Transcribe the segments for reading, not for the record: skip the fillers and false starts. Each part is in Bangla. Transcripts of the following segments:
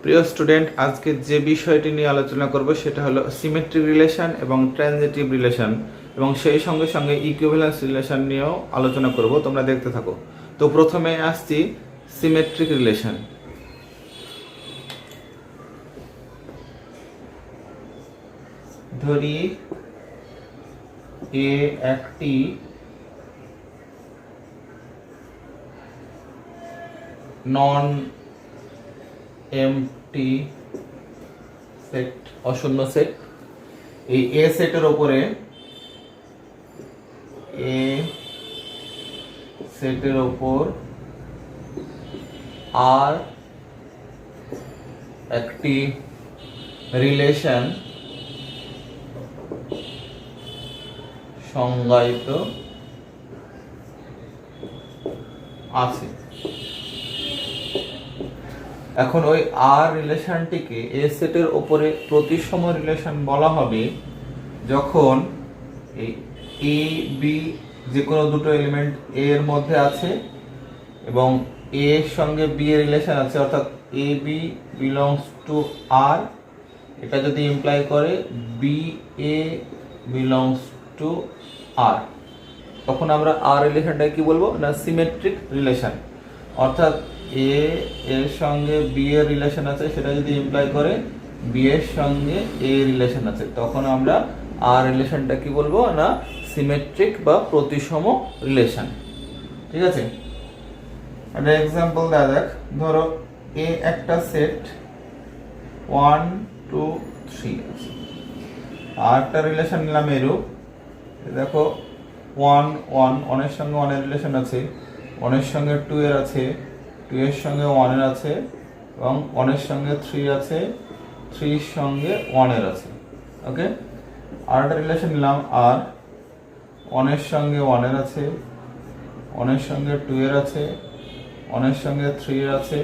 প্রিয় স্টুডেন্ট, আজকে যে বিষয়টি নিয়ে আলোচনা করব সেটা হলো সিমেট্রিক রিলেশন এবং ট্রানজিটিভ রিলেশন, এবং সেই সঙ্গে সঙ্গে ইকুইভ্যালেন্স রিলেশন নিয়েও আলোচনা করব। তোমরা দেখতে থাকো। তো প্রথমে আসছি সিমেট্রিক রিলেশন। ধরি এ একটি নন এমটি সেট, অশূন্য সেট। এই এ সেটের উপরে আর একটি রিলেশন সংজ্ঞায়িত আছে। এখন ওই আর রিলেশনটিকে এ সেটের উপরে প্রতিসম রিলেশন বলা হবে যখন এই এ বি যে কোনো দুটো এলিমেন্ট এ এর মধ্যে আছে এবং এ এর সঙ্গে বি এর রিলেশন আছে, অর্থাৎ এ বি বিলংস টু আর। এটা যদি ইমপ্লাই করে বি এ বিলংস টু আর, তখন আমরা আর রিলেশনটাকে কি বলবো না সিমেট্রিক রিলেশন। অর্থাৎ এ এর সঙ্গে বি এর রিলেশন আছে, সেটা যদি ইমপ্লাই করে বি এর সঙ্গে এ রিলেশন আছে, তখন আমরা আর রিলেশনটা কি বলবো না সিমেট্রিক বা প্রতিসম রিলেশন। ঠিক আছে, একটা এক্সাম্পল দেওয়া যাক। ধরো এ একটা সেট 1 2 3 আছে, আর একটা রিলেশন নিলাম এরূপ। দেখো 1 1 1 এর সঙ্গে 1 এর রিলেশন আছে, 1 এর সঙ্গে 2 এর আছে, 2 এর সঙ্গে 1 এর আছে, এবং 1 এর সঙ্গে 3 আছে, 3 এর সঙ্গে 1 এর আছে। ওকে, আর একটা রিলেশন নিলাম আর 1 এর সঙ্গে 1 এর আছে, 1 এর সঙ্গে 2 এর আছে, 1 এর সঙ্গে 3 এর আছে,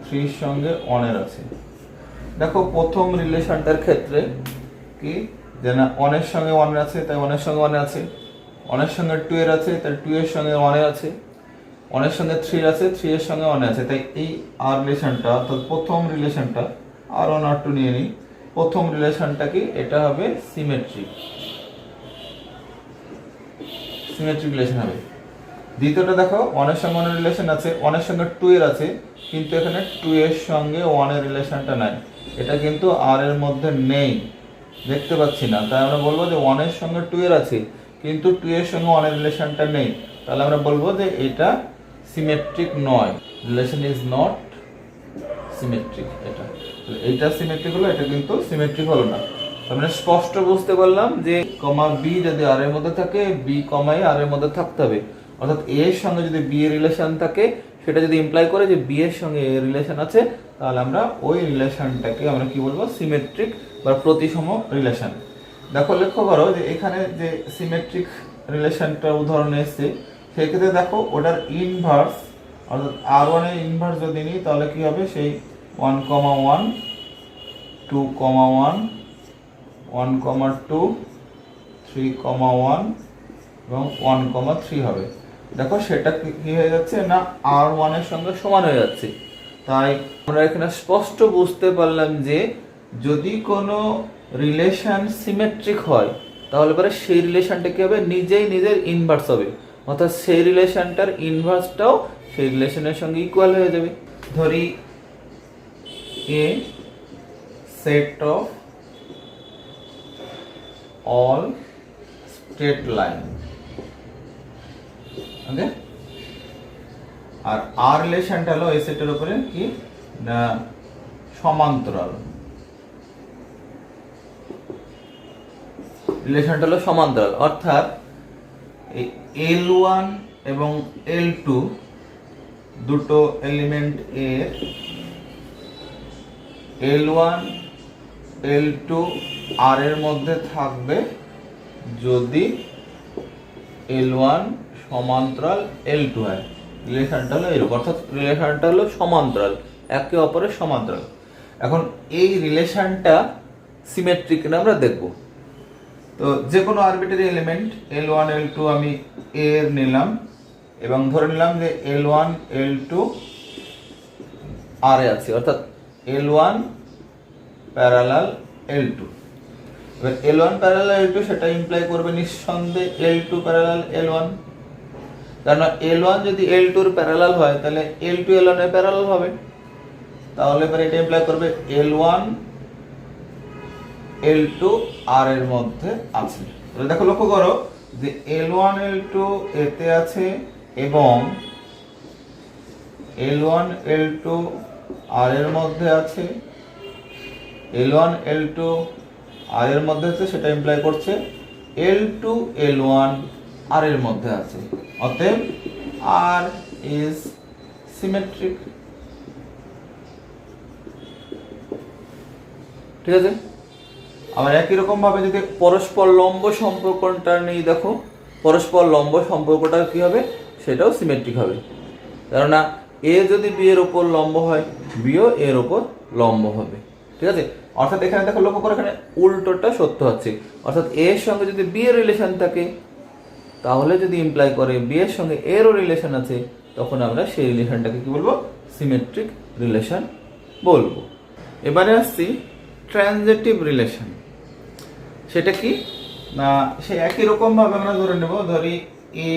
3 এর সঙ্গে 1 এর আছে। দেখো প্রথম রিলেশনটার ক্ষেত্রে কি যে না 1 এর সঙ্গে 1 এর আছে, তাই 1 এর সঙ্গে 1 এর আছে, 1 এর সঙ্গে 2 এর আছে, তাই 2 এর সঙ্গে 1 এর আছে, 1 এর সঙ্গে 3 আছে, 3 এর সঙ্গে 1 এর আছে। তাই এই আর রিলেশনটা, অর্থাৎ প্রথম রিলেশনটা আর 1 আর 2 নিয়ে নিই, প্রথম রিলেশনটা কি এটা হবে সিমেট্রিক রিলেশন হবে। দ্বিতীয়টা দেখো 1 এর সঙ্গে 1 এর রিলেশন আছে, 1 এর সঙ্গে 2 এর আছে, কিন্তু এখানে 2 এর সঙ্গে 1 এর রিলেশনটা নাই, এটা কিন্তু আর এর মধ্যে নেই, দেখতে পাচ্ছি না। তাই আমরা বলবো যে 1 এর সঙ্গে 2 এর আছে, কিন্তু 2 এর সঙ্গে 1 এর রিলেশনটা নেই, তাহলে আমরা বলবো যে এটা সিমেট্রিক নয়, রিলেশন ইজ নট সিমেট্রিক। এটা সিমেট্রিক হলো, এটা কিন্তু সিমেট্রিক হলো না। আমরা স্পষ্ট বুঝতে পারলাম যে কমা বি যদি আর এর মধ্যে থাকে, বি কমাই আর এর মধ্যে থাকতে হবে। অর্থাৎ এ এর সঙ্গে যদি বি এর রিলেশন থাকে, সেটা যদি ইমপ্লাই করে যে বি এর সঙ্গে এ রিলেশন আছে, তাহলে আমরা ওই রিলেশনটাকে আমরা কি বলবো সিমেট্রিক বা প্রতিসম রিলেশন। দেখো লক্ষ্য করো যে এখানে যে সিমেট্রিক রিলেশনটা উদাহরণে এসেছে, সেক্ষেত্রে দেখো ওটার ইনভার্স, অর্থাৎ আর1 এর ইনভার্স যদি নিই তাহলে কি হবে, সেই 1 1 2 1 1 2 3 1 এবং 1 3 হবে। দেখো সেটা কি হয়ে যাচ্ছে না আর1 এর সঙ্গে সমান হয়ে যাচ্ছে। তাই আমরা এখানে স্পষ্ট বুঝতে পারলাম যে যদি কোনো রিলেশন সিমেট্রিক হয়, তাহলে পরে সেই রিলেশনটা কি হবে, নিজেই নিজের ইনভার্স হবে, অর্থাৎ সেই রিলেশনটার ইনভার্সটাও সেই রিলেশনের সঙ্গে ইকুয়াল হয়ে যাবে। ধরি a set of all straight line. Okay, আর আর রিলেশনটা হলো এই সেটের উপরে কি না সমান্তরাল, রিলেশনটা হলো সমান্তরাল। অর্থাৎ এই L1 এবং L2 দুটো এলিমেন্ট এর L1 L2 আর এর মধ্যে থাকবে যদি L1 সমান্তরাল L2 হয়। রিলেশনটা হলো এরকম, অর্থাৎ রিলেশনটা হলো সমান্তরাল, একে অপরের সমান্তরাল। এখন এই রিলেশনটা সিমেট্রিক কিনা আমরা দেখব। তো যে কোনো আরবিটারি এলিমেন্ট L1 L2 আমি A এর নিলাম, এবং ধরে নিলাম যে L1 L2 আর এ আছে, অর্থাৎ L1 প্যারালাল L2। এবার L1 প্যারালাল L2 সেটা ইমপ্লাই করবে নিঃসন্দেহে L2 প্যারালাল L1, কারণ L1 যদি L2 এর প্যারালাল হয় তাহলে L2 L1 এর প্যারালাল হবে, তাহলে এবার এটা ইমপ্লাই করবে L1 L2 আর এর মধ্যে আছে। তাহলে দেখো লক্ষ্য করো যে L1 L2 এতে আছে এবং L1 L2 আর এর মধ্যে আছে, L1 L2 আর এর মধ্যে আছে, সেটা ইমপ্লাই করছে L2 L1 আর এর মধ্যে আছে। অতএব R is symmetric। ঠিক আছে, আবার একই রকম ভাবে যদি পরস্পর লম্ব সম্পর্কটা নেই, দেখো পরস্পর লম্ব সম্পর্কটা কি হবে, সেটাও সিমেট্রিক হবে। কেননা এ যদি বি এর উপর লম্ব হয়, বিও এর উপর লম্ব হবে। ঠিক আছে, অর্থাৎ এখানে দেখো লক্ষ্য করো, এখানে উল্টোটা সত্য হচ্ছে, অর্থাৎ এ এর সঙ্গে যদি বি এর রিলেশন থাকে তাহলে যদি ইমপ্লাই করে বি এর সঙ্গে এরও রিলেশন আছে, তখন আমরা সেই রিলেশনটাকে কি বলবো, সিমেট্রিক রিলেশন বলবো। এবারে আসছি ট্রানজিটিভ রিলেশন। সেটা কি না, সে একই রকম ভাবে আমরা ধরে নেব, ধরি এ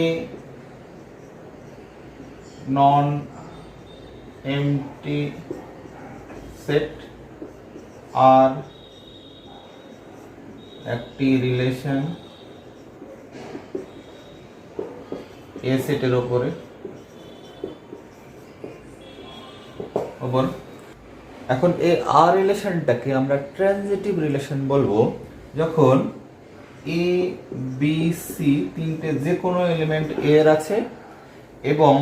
নন এমটি সেট আর একটি রিলেশন এ সেটের উপরে এখন এই আর রিলেশনটাকে আমরা ট্রানজিটিভ রিলেশন বলবো যখন এ বি সি তিনটে যে কোনো এলিমেন্ট এর আছে এবং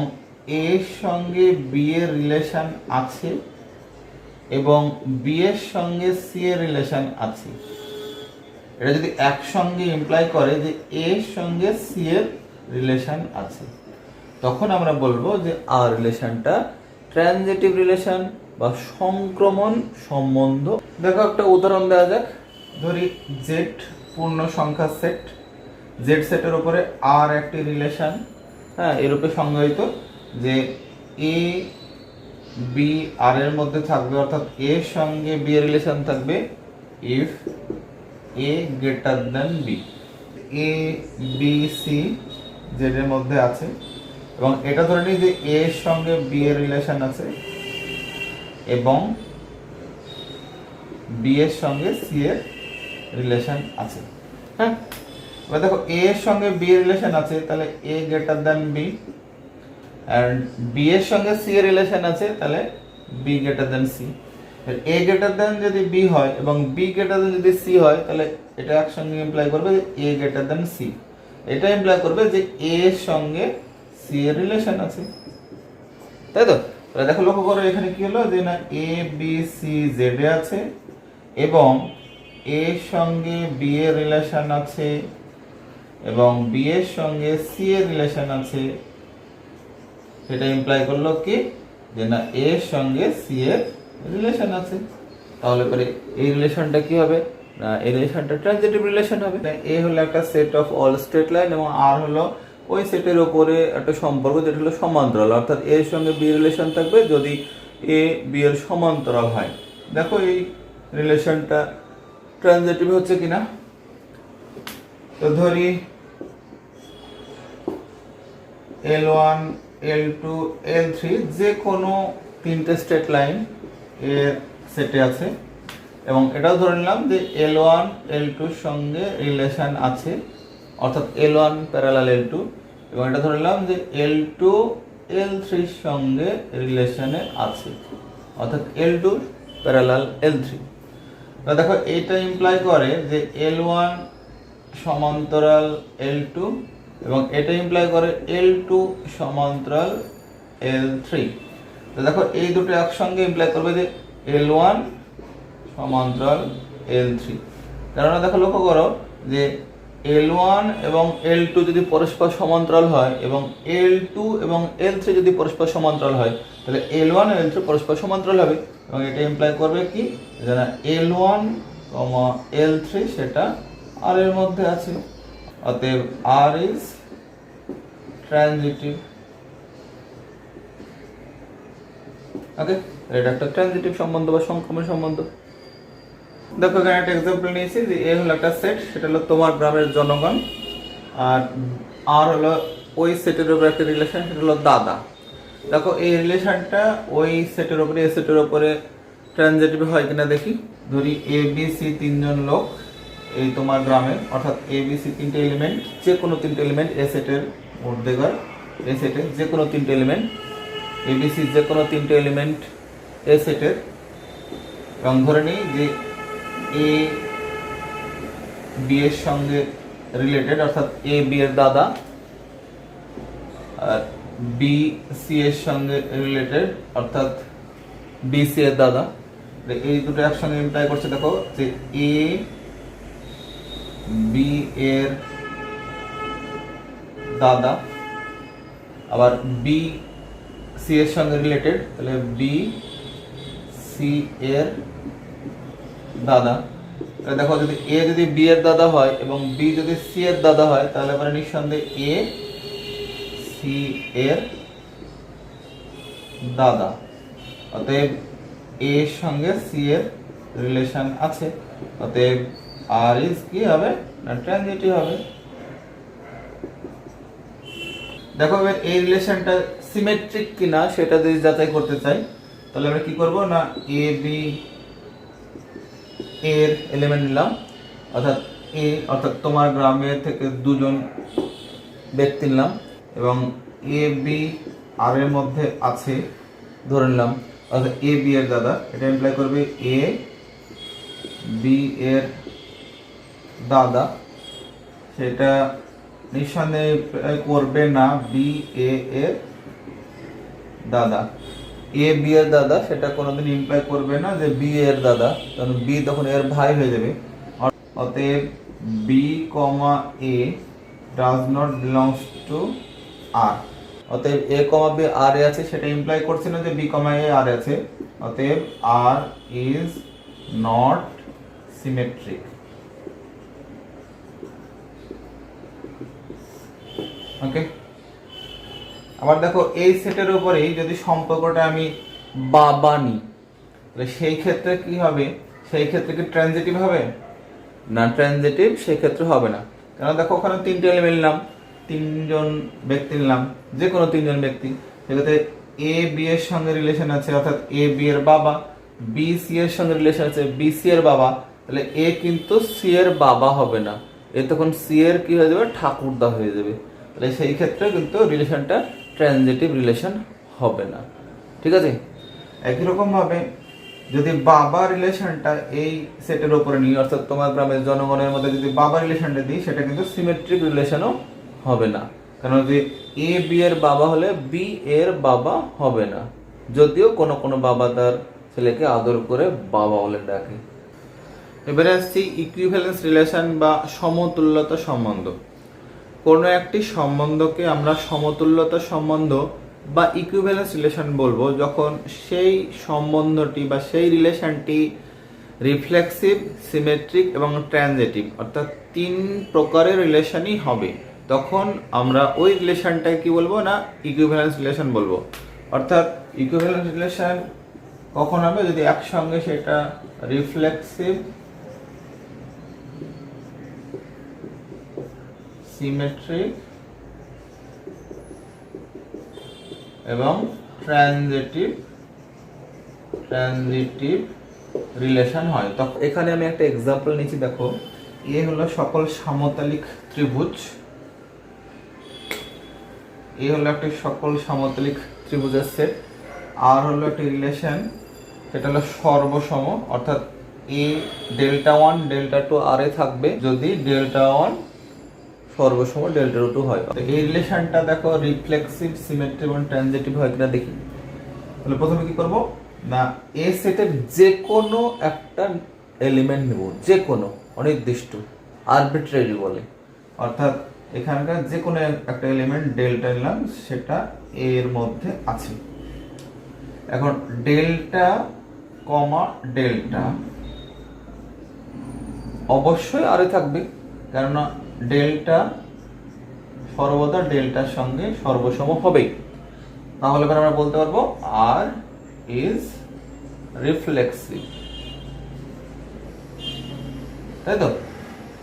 এর সঙ্গে বি এর রিলেশন আছে এবং বি এর সঙ্গে সি এর রিলেশন আছে। এটা যদি একসঙ্গে ইমপ্লাই করে যে এর সঙ্গে সি এর রিলেশন আছে, তখন আমরা বলবো যে আর রিলেশনটা ট্রানজিটিভ রিলেশন বা সংক্রমণ সম্বন্ধ। দেখো একটা উদাহরণ দেওয়া যাক, ধরি জেড পূর্ণ সংখ্যা সেট, জেড সেটের উপরে আর একটি রিলেশন, হ্যাঁ এরূপে সংজ্ঞায়িত যে এ বি আর এর মধ্যে থাকবে, অর্থাৎ এর সঙ্গে বি এর রিলেশন থাকবে if A greater than B. A B C Z এর মধ্যে আছে এবং এটা ধরে নিই যে এ এর সঙ্গে বি এর রিলেশন আছে এবং বি এর সঙ্গে সি এর রিলেশন আছে। হ্যাঁ, এবার দেখো এ এর সঙ্গে বি এর রিলেশন আছে, তাহলে A greater than B, and B এর সঙ্গে সি এর রিলেশন আছে, তাহলে B greater than C. A greater than যদি বি হয় এবং বি গ্রেটার দেন যদি সি হয়, তাহলে এটা একসঙ্গে ইমপ্লাই করবে যে এ গ্রেটার দেন সি। এটা ইমপ্লাই করবে যে এ এর সঙ্গে সি এর রিলেশন আছে, তাই তো? তাহলে দেখো লক্ষ্য করো এখানে কি হলো, যে না এ বি সি জেড এ আছে এবং এর সঙ্গে বি এর রিলেশন আছে এবং বি এর সঙ্গে সি এর রিলেশন আছে। সেটা ইমপ্লাই করলো কি, যে না এর সঙ্গে সি এর রিলেশন আছে। তাহলে পরে এই রিলেশনটা কি হবে না, এই রিলেশনটা ট্রানজিটিভ রিলেশন হবে। এ হলো একটা set of all straight line এবং আর হলো ওই সেটের উপরে একটা সম্পর্ক যেটা হলো সমান্তরাল, অর্থাৎ এর সঙ্গে বি রিলেশন থাকবে যদি এ বি এর সমান্তরাল হয়। দেখো এই রিলেশনটা ট্রানজিটিভ হচ্ছে কিনা। তো ধরি L1 L2 L3 যে কোনো তিনটে স্ট্রেট লাইন এর সেটে আছে এবং এটাও ধরে নিলাম যে L1 L2 এর সঙ্গে রিলেশন আছে, অর্থাৎ L1 প্যারালাল L2, এবং এটা ধরে নিলাম যে L2 L3 এর সঙ্গে রিলেশনে আছে, অর্থাৎ L2 প্যারালাল L3। তো দেখো এটা ইমপ্লাই করে যে L1 সমান্তরাল L2 এবং এটা ইমপ্লাই করে L2 সমান্তরাল L3। তো দেখো এই দুটো একসঙ্গে ইমপ্লাই করবে যে L1 সমান্তরাল L3। কেননা দেখো লক্ষ্য করো যে L1 এবং L2 যদি পরস্পর সমান্তরাল হয় এবং L2 এবং L3 যদি পরস্পর সমান্তরাল হয়, তাহলে L1 এবং L3 পরস্পর সমান্তরাল হবে এবং এটা ইমপ্লাই করবে কি, যে না L1, L3 সেটা আর এর মধ্যে আছে। অতএব R is transitive। ওকে, এটা একটা ট্রানজিটিভ সম্বন্ধ বা সংক্রমণ সম্বন্ধ। দেখো এখানে একটা এক্সাম্পল নিয়েছি যে এ হলো একটা সেট, সেটা হলো তোমার গ্রামের জনগণ, আর আর হলো ওই সেটের উপরে একটা রিলেশন, সেটা হলো দাদা। দেখো এই রিলেশনটা ওই সেটের উপরে এ সেটের উপরে ট্রানজিটিভ হয় কিনা দেখি। ধরি এ বি সি তিনজন লোক এই তোমার গ্রামে, অর্থাৎ এ বি সি তিনটে এলিমেন্ট, যে কোনো তিনটে এলিমেন্ট এ সেটের মধ্যে এ সেটের যে কোনো তিনটে এলিমেন্ট, এ বি সি যে কোনো তিনটে এলিমেন্ট এ সেটের, এবং ধরে নিই যে এ বি এর সঙ্গে রিলেটেড, অর্থাৎ এ বি এর দাদা, আর বি সি এর সঙ্গে রিলেটেড, অর্থাৎ বি সি এর দাদা। এই দুটো একসঙ্গে ইমপ্লাই করছে, দেখো যে এ বি এর দাদা আবার বি সি এর সঙ্গে রিলেটেড, তাহলে বি সি এর দাদা। দেখো যদি এ যদি বি এর দাদা হয় এবং বি যদি সি এর দাদা হয়, তাহলে আমরা নিঃসন্দেহে এ সি এর দাদা। অতএব এ এর সঙ্গে সি এর রিলেশন আছে, অতএব আর ইজ কি হবে না ট্রানজিটিভ হবে। দেখো এবার এই রিলেশনটা সিমেট্রিক কিনা সেটা যদি যাচাই করতে চাই, তাহলে আমরা কি করব না এ বি এর এলিমেন্ট নিলাম, অর্থাৎ এ অর্থাৎ তোমার গ্রামে থেকে দুজন ব্যক্তি নিলাম, এবং এ বি আর এর মধ্যে আছে ধরে নিলাম, অর্থাৎ এ বি এর দাদা। এটা ইমপ্লাই করবে এ বি এর দাদা, সেটা নিঃসন্দেহে করবে না বি এ এর দাদা। এ বি এর দাদা সেটা কোনোদিন ইমপ্লাই করবে না যে বি এর দাদা, কারণ বি তখন এর ভাই হয়ে যাবে। অতএব B comma A does not belongs to R. অতএব এ কমা বি আর এ আছে, সেটা ইমপ্লাই করছে না যে বি কমা এ আর আছে। অতএব আর ইজ নট সিমেট্রিক। ওকে, আবার দেখো এই সেটের উপরেই যদি সম্পর্কটা আমি বাবা নিই, তাহলে সেই ক্ষেত্রে কি হবে? সেই ক্ষেত্রে কি ট্রানজিটিভ হবে না? ট্রানজিটিভ সেই ক্ষেত্রে হবে না। কারণ দেখো ওখানে তিনটে এলিমেন্ট নিলাম, তিনজন ব্যক্তি নিলাম, যে কোনো তিনজন ব্যক্তি, সেক্ষেত্রে এ বি এর সঙ্গে রিলেশন আছে, অর্থাৎ এ বি এর বাবা, বি সি এর সঙ্গে রিলেশন আছে, বি সি এর বাবা, তাহলে এ কিন্তু সি এর বাবা হবে না, এ তখন সি এর কি হয়ে যাবে? ঠাকুরদা হয়ে যাবে। তাহলে সেই ক্ষেত্রে কিন্তু রিলেশনটা ট্রানজিটিভ রিলেশন হবে না। ঠিক আছে, একই রকম ভাবে যদি বাবা রিলেশনটা এই সেটের উপরে নিই, অর্থাৎ তোমার গ্রামের জনগণের মধ্যে যদি বাবা রিলেশনটা দিই, সেটা কিন্তু সিমেট্রিক রিলেশনও হবে না। কারণ যদি এ বি এর বাবা হলে বি এর বাবা হবে না, যদিও কোনো কোনো বাবা তার ছেলেকে আদর করে বাবা বলে ডাকে। এবারে আসছি ইকুইভ্যালেন্স রিলেশন বা সমতুল্যতা সম্বন্ধ। কোনো একটি সম্বন্ধকে আমরা সমতুল্যতা সম্বন্ধ বা ইকুইভ্যালেন্স রিলেশন বলবো যখন সেই সম্বন্ধটি বা সেই রিলেশনটি রিফ্লেক্সিভ, সিমেট্রিক এবং ট্রানজিটিভ, অর্থাৎ তিন প্রকারের রিলেশনই হবে। তখন আমরা ওই রিলেশনটাকে কি বলবো না ইকুইভ্যালেন্স রিলেশন বলবো। অর্থাৎ ইকুইভ্যালেন্স রিলেশন কখন হবে? যদি একসঙ্গে সেটা রিফ্লেক্সিভ, সিমেট্রিক এবং ট্রানজিটিভ রিলেশন হয়। তখন এখানে আমি একটা এক্সাম্পল নিচ্ছি। দেখো এ হলো সকল সমতলিক ত্রিভুজ, এ হলো একটা সকল সমতলিক ত্রিভুজের সেট, আর হলো একটা রিলেশন, সেটা হলো সর্বসম, অর্থাৎ এ ডেল্টা 1 ডেল্টা 2 আর এ থাকবে যদি ডেল্টা 1 সর্বসম ডেল্টা 2 হয়। এই রিলেশনটা দেখো রিফ্লেক্সিভ, সিমেট্রিক এবং ট্রানজিটিভ হয় কিনা দেখি। তাহলে প্রথমে কি করব না এ সেটের যে কোনো একটা এলিমেন্ট নেব, যে কোনো অনির্দিষ্ট, আরবিট্রারি বলে, অর্থাৎ এখানকার যে কোনো একটা এলিমেন্ট ডেল্টা নিলাম, সেটা এর মধ্যে আছে। এখন ডেল্টা কমা ডেল্টা অবশ্যই আরে থাকবে, কেননা ডেল্টা সর্বদা ডেল্টার সঙ্গে সর্বসম হবে। তাহলে আমরা বলতে পারবো আর ইজ রিফ্লেক্সিভ, তাই তো?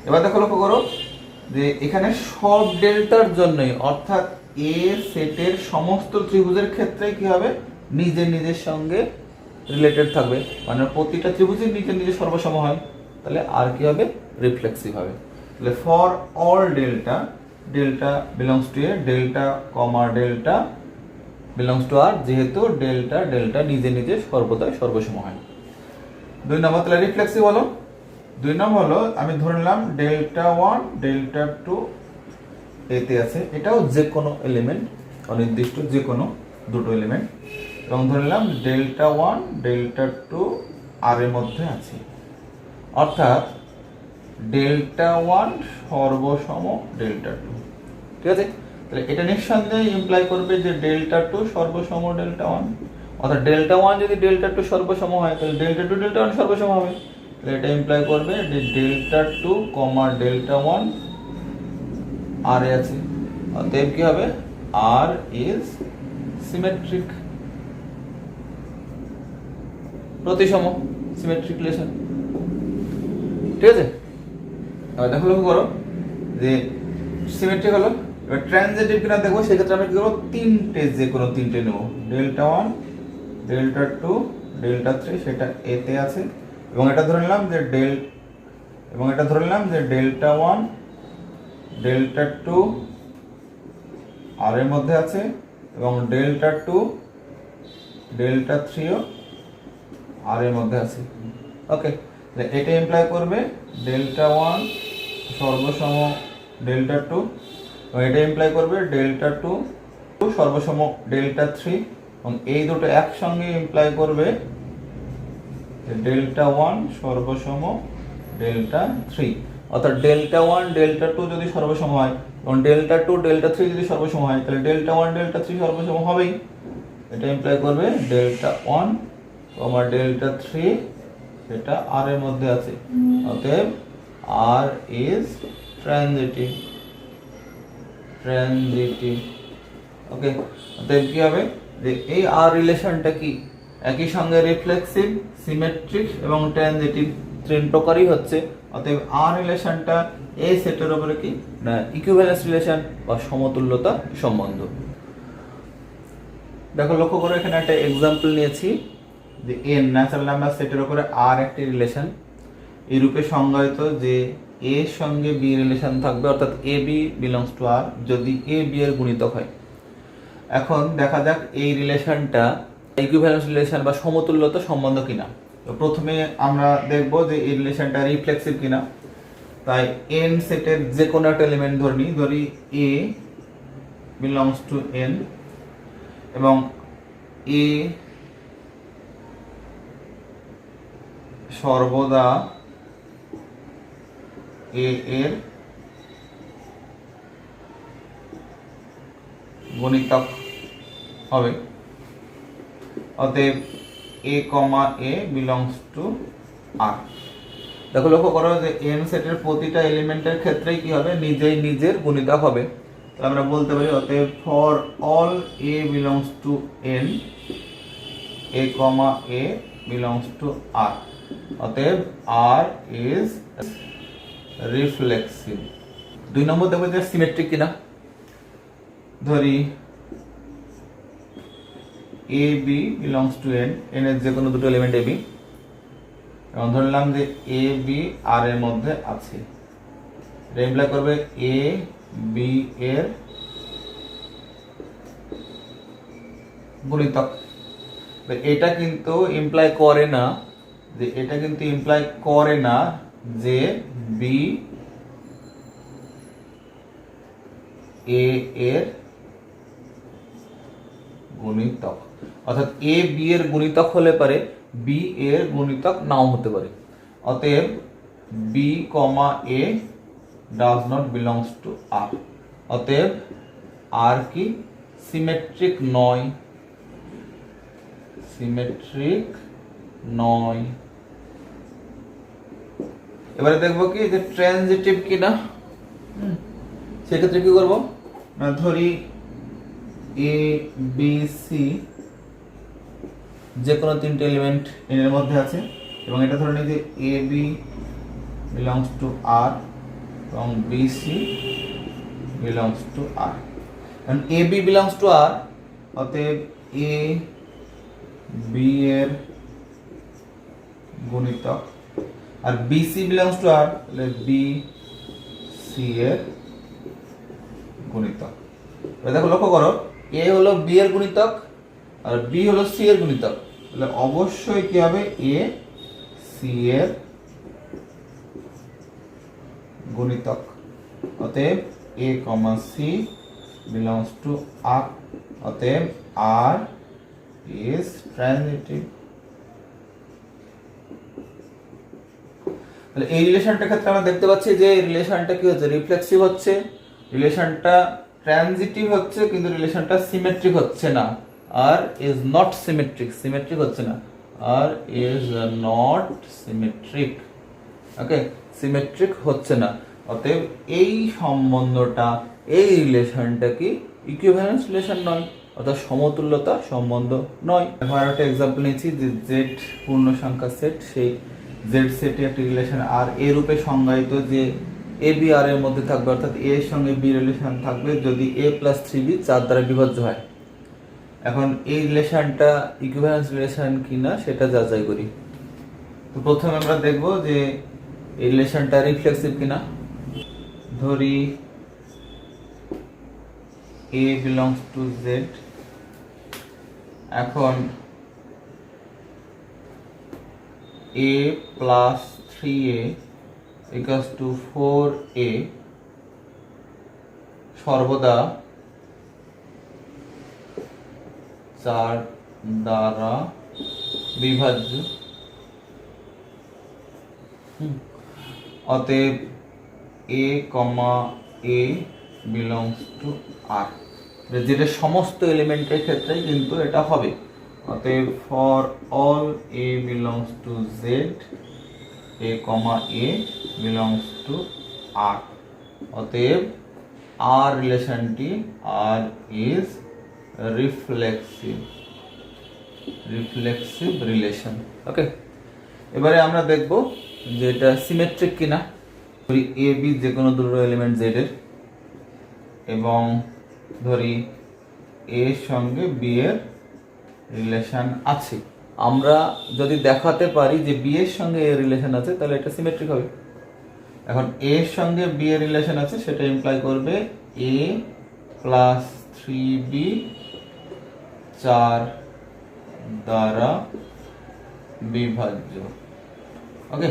এবার দেখো, লক্ষ্য করো যে এখানে সব ডেল্টার জন্যই, অর্থাৎ এ সেটের সমস্ত ত্রিভুজের ক্ষেত্রে কি হবে, নিজের নিজের সঙ্গে রিলেটেড থাকবে, মানে প্রতিটা ত্রিভুজের নিজের নিজের সর্বসম হয়, তাহলে আর কি হবে, রিফ্লেক্সিভ হবে। তাহলে for all delta, delta belongs to A, delta comma delta belongs to R, যেহেতু ডেল্টা ডেল্টা নিজে নিজে সর্বদাই সর্বসম হয়। 2 নম্বর, তাহলে রিফ্লেক্সিভ হলো। 2 নম্বর হলো, আমি ধরে নিলাম ডেল্টা 1 ডেল্টা 2 এতে আছে, এটাও যে কোনো এলিমেন্ট, অনির্দিষ্ট যে কোনো দুটো এলিমেন্ট, এবং ধরে নিলাম ডেল্টা 1 ডেল্টা 2 আর এর মধ্যে আছে, অর্থাৎ ডেল্টা 1 সর্বসম ডেল্টা 2, ঠিক আছে? তাহলে এটা নিঃসন্দেহে ইমপ্লাই করবে যে ডেল্টা 2 সর্বসম ডেল্টা 1, অর্থাৎ ডেল্টা 1 যদি ডেল্টা 2 সর্বসম হয়, তাহলে ডেল্টা 2 ডেল্টা 1 সর্বসম হবে। তাহলে এটা ইমপ্লাই করবে যে ডেল্টা 2 কমা ডেল্টা 1 আর এ আছে, অতএব কি হবে, আর ইজ সিমেট্রিক, প্রতিসম, সিমেট্রিক রিলেশন, ঠিক আছে? এবার দেখো, লক্ষ্য করো যে সিমেট্রিক হলো। এবার ট্রানজিটিভ কিনা দেখবো, সেক্ষেত্রে আমরা কি করবো, তিনটে, যে কোনো তিনটে নেবো, ডেল্টা 1 ডেল্টা 2 ডেল্টা 3, সেটা এতে আছে, এবং এটা ধরে নিলাম যে ডেল্টা 1 ডেল্টা 2 আর এর মধ্যে আছে, এবং ডেল্টা 2 ডেল্টা 3 ও আর এর মধ্যে আছে। ওকে, এটা ইমপ্লাই করবে ডেল্টা 1 সর্বসম ডেল্টা 2, এবং এটা ইমপ্লাই করবে ডেল্টা 2 সর্বসম ডেল্টা 3, এবং এই দুটো একসঙ্গে ইমপ্লাই করবে ডেল্টা 1 সর্বসম ডেল্টা 3, অর্থাৎ ডেল্টা 1 ডেল্টা 2 যদি সর্বসম হয় এবং ডেল্টা 2 ডেল্টা 3 যদি সর্বসম হয়, তাহলে ডেল্টা 1 ডেল্টা 3 সর্বসম হবেই। এটা ইমপ্লাই করবে ডেল্টা 1 কমা ডেল্টা 3, সেটা আর এর মধ্যে আছে, অতএব আর ইজ ট্রানজিটিভ, ওকে? অতএব কি হবে, যে এই আর রিলেশনটা কি, একই সঙ্গে রিফ্লেক্সিভ, সিমেট্রিক এবং ট্রানজিটিভ, তিন প্রকারই হচ্ছে। অতএব আর রিলেশনটা এ সেটের উপরে কি না, ইকুইভ্যালেন্স রিলেশন বা সমতুল্যতা সম্বন্ধ। দেখো, লক্ষ্য করো, এখানে একটা এক্সাম্পল নিয়েছি যে এন ন্যাচারাল নাম্বার সেটের উপরে আর একটি রিলেশন, এই রূপে সংজ্ঞায়িত যে এ এর সঙ্গে বি রিলেশন থাকবে, অর্থাৎ এ বি বিলংস টু আর, যদি এ বি এর গুণিতক হয়। এখন দেখা যাক এই রিলেশনটা ইকুইভ্যালেন্স রিলেশন বা সমতুল্যতা সম্বন্ধ কিনা। তো প্রথমে আমরা দেখব যে এই রিলেশনটা রিফ্লেক্সিভ কিনা। তাই এন সেটের যে কোনো একটা এলিমেন্ট ধরি এ বিলংস টু এন, এবং এ সর্বদা এ এর গুণিতক হবে, অতএব A comma A belongs to আর। দেখো, লক্ষ্য করো যে এন সেটের প্রতিটা এলিমেন্টের ক্ষেত্রেই কি হবে, নিজেই নিজের গুণিতক হবে। তো আমরা বলতে পারি, অতএব for all A belongs to N, A comma A belongs to R, অতএব আর ইজ রিফ্লেক্সিভ। 2 নম্বর দেখবো যে সিমেট্রিক কিনা। ধরি A B belongs to N, N এর যে কোনো দুটো এলিমেন্ট এ বি, এবং ধরলাম যে এ বি আর এর মধ্যে আছে, ইমপ্লাই করবে এ বি এর গুণিতক। এটা কিন্তু ইমপ্লাই করে না যে বি এ এর গুণিতক, অর্থাৎ এ বি এর গুণিতক হলে পারে বি এর গুণিতক নাও হতে পারে। অতএব B comma A does not belongs to R, অতএব আর কি সিমেট্রিক নয়। এবারে দেখবো কি যে ট্রানজিটিভ কিনা। সেক্ষেত্রে কি করবো না, ধরি এ বি সি যে কোনো তিনটে এলিমেন্ট এন এর মধ্যে আছে, এবং এটা ধরে নিই যে এ বি বিলংস টু আর এবং বি সি বিলংস টু আর। কারণ এ বি বিলংস টু আর, অতএব এ বি এর গুণিতক, আর বি সি বিলংস টু আর, তাহলে বি সি এর গুণিতক। দেখো লক্ষ্য করো, এ হলো বি এর গুণিতক আর বি হলো সি এর গুণিতক, তাহলে অবশ্যই কি হবে, এ সি এর গুণিতক। অতএব A comma C belongs to R, অতএব আর ইজ ট্রানজিটিভ। তাহলে এই রিলেশনটার ক্ষেত্রে আমরা দেখতে পাচ্ছি যে রিলেশনটা কি হচ্ছে, রিফ্লেক্সিভ হচ্ছে, রিলেশনটা ট্রানজিটিভ হচ্ছে, কিন্তু রিলেশনটা সিমেট্রিক হচ্ছে না। R is not symmetric, symmetric হচ্ছে না, R is not symmetric. Okay, symmetric হচ্ছে না। অতএব এই সম্বন্ধটা, এই রিলেশনটা কি ইকুইভ্যালেন্স রিলেশন নয়, অর্থাৎ সমতুল্যতা সম্বন্ধ নয়। এখন একটা এক্সাম্পল নিচ্ছি যে জেড পূর্ণ সংখ্যা সেট, সেই জেড সেটে একটি রিলেশন আর এ রূপে সংজ্ঞায়িত যে এ বি আর এর মধ্যে থাকবে, অর্থাৎ এ এর সঙ্গে বি রিলেশন থাকবে যদি এ প্লাস 3b 4 দ্বারা বিভাজ্য হয়। এখন এই রিলেশনটা ইকুইভ্যালেন্স রিলেশন কিনা সেটা যাচাই করি। তো প্রথমে আমরা দেখব যে এই রিলেশনটা রিফ্লেক্সিভ কিনা। ধরি a belongs to z, এখন a plus 3a equals to 4a সর্বদা 4 দ্বারা বিভাজ্য। অতএব a, a belongs to r, যেটা সমস্ত এলিমেন্টের ক্ষেত্রেই কিন্তু এটা হবে। অতএব for all a belongs to z, a, a belongs to r, অতএব r রিলেশনটি r is reflexive, reflexive relation. Okay, এবারে আমরা দেখব যে এটা সিমেট্রিক কিনা। ধরি এ বি যে কোনো দুটো এলিমেন্ট জেড এর, এবং ধরি এর সঙ্গে বি এর রিলেশন আছে। আমরা যদি দেখাতে পারি যে বি এর সঙ্গে এর রিলেশন আছে, তাহলে এটা সিমেট্রিক হবে। এখন এ এর সঙ্গে বি এর রিলেশন আছে, সেটা ইমপ্লাই করবে এ প্লাস 3b 4 দ্বারা বিভাজ্য। ওকে,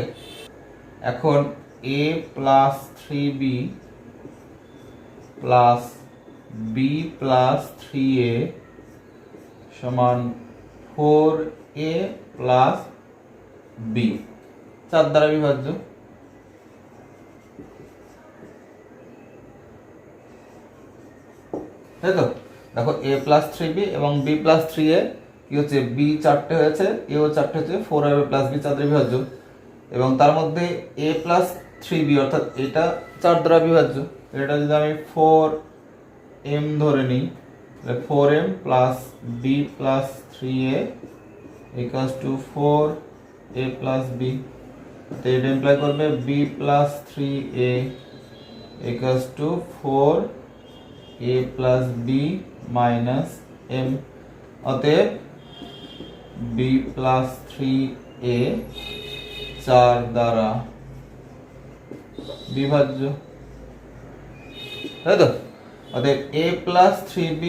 এখন a plus 3b plus b plus 3a সমান 4a প্লাস b 4 দ্বারা বিভাজ্য। তাই তো? দেখো a প্লাস 3b এবং b প্লাস 3a কি হচ্ছে, b 4টে হয়েছে, a ও 4টে হচ্ছে, 4a প্লাস b 4 দ্বারা বিভাজ্য, এবং তার মধ্যে a প্লাস 3b অর্থাৎ এটা 4 দ্বারা বিভাজ্য। এটা যদি আমি 4m ধরে নিই, তাহলে 4m plus b plus 3a equals to 4a plus b। তো এটা ইমপ্লাই করবে b plus 3a equals to 4a plus b minus m। অতএব b প্লাস 3a 4 দ্বারা বিভাজ্য। তাই তো? অতএব a প্লাস 3b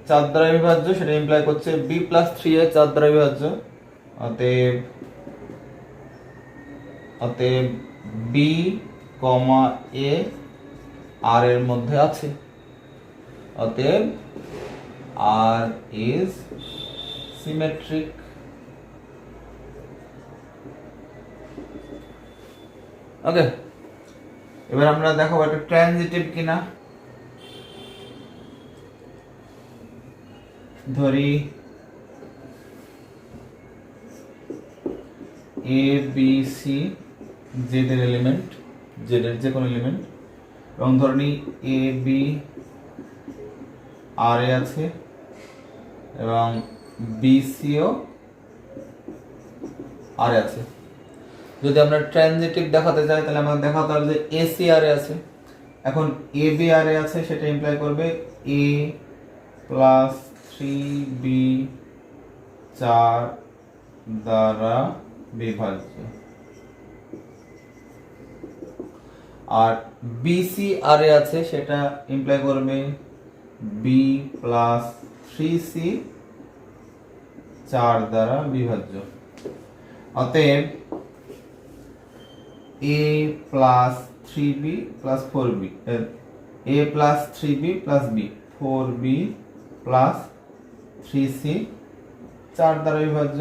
4 দ্বারা বিভাজ্য, সেটা ইমপ্লাই করছে b প্লাস 3a 4 দ্বারা বিভাজ্য। অতএব b, a r এর মধ্যে আছে। অতএব r is symmetric। ওকে, এবার আমরা দেখাবো এটা ট্রানজিটিভ কিনা। ধরি a b c z এর এলিমেন্ট, z এর যে কোনো এলিমেন্ট, এবং ধরি a b r এ আছে এবং b c ও আর আছে। যদি আমরা ট্রানজিটিভ দেখাতে চাই তাহলে আমাদের দেখাতে হবে যে এসি আর আছে। এখন এ বি আর আছে, সেটা ইমপ্লাই করবে এ প্লাস 3b 4 দ্বারা বিভাজ্য। আর বিসি আর আছে, সেটা ইমপ্লাই করবে বি প্লাস 3c 4 দ্বারা বিভাজ্য। অতএব a plus 3b plus 4b, a plus 3b plus b, 4b plus 3c 4 দ্বারা বিভাজ্য,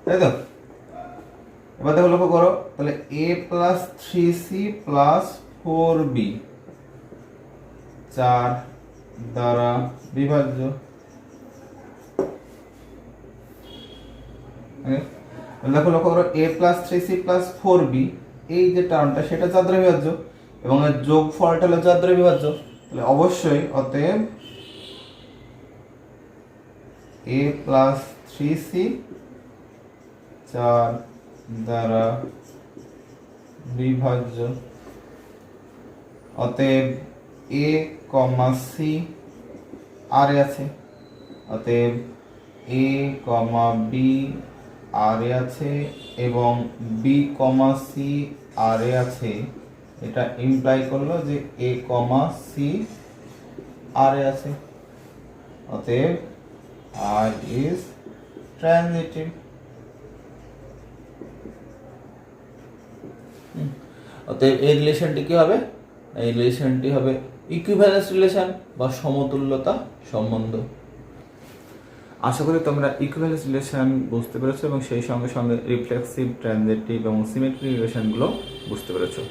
তাই তো? এবার দেখো, লক্ষ্য করো, তাহলে a plus 3c plus 4b 4 দ্বারা বিভাজ্য। দেখো, লক্ষ্য করো, a plus 3c plus 4b, এই যে টার্মটা সেটা 4 দ্বারা বিভাজ্য এবং এর যোগফলটা হলো 4 দ্বারা বিভাজ্য। তাহলে অবশ্যই অতএব a প্লাস 3c 4 দ্বারা বিভাজ্য। অতএব a কমা c আর আছে, অতএব a কমা b আর আছে এবং b কমা c আর আছে। এটা ইমপ্লাই করলো যে a কমা c আর আছে। অতএব r is transitive। অতএব এই রিলেশনটি কি হবে? এই রিলেশনটি হবে ইকুইভ্যালেন্স রিলেশন বা সমতুল্যতা সম্বন্ধ। আশা করি তোমরা ইকুইভ্যালেন্স রিলেশন বুঝতে পেরেছো এবং সেই সঙ্গে সঙ্গে রিফ্লেক্সিভ, ট্রানজিটিভ এবং সিমেট্রিক রিলেশনগুলো বুঝতে পেরেছো।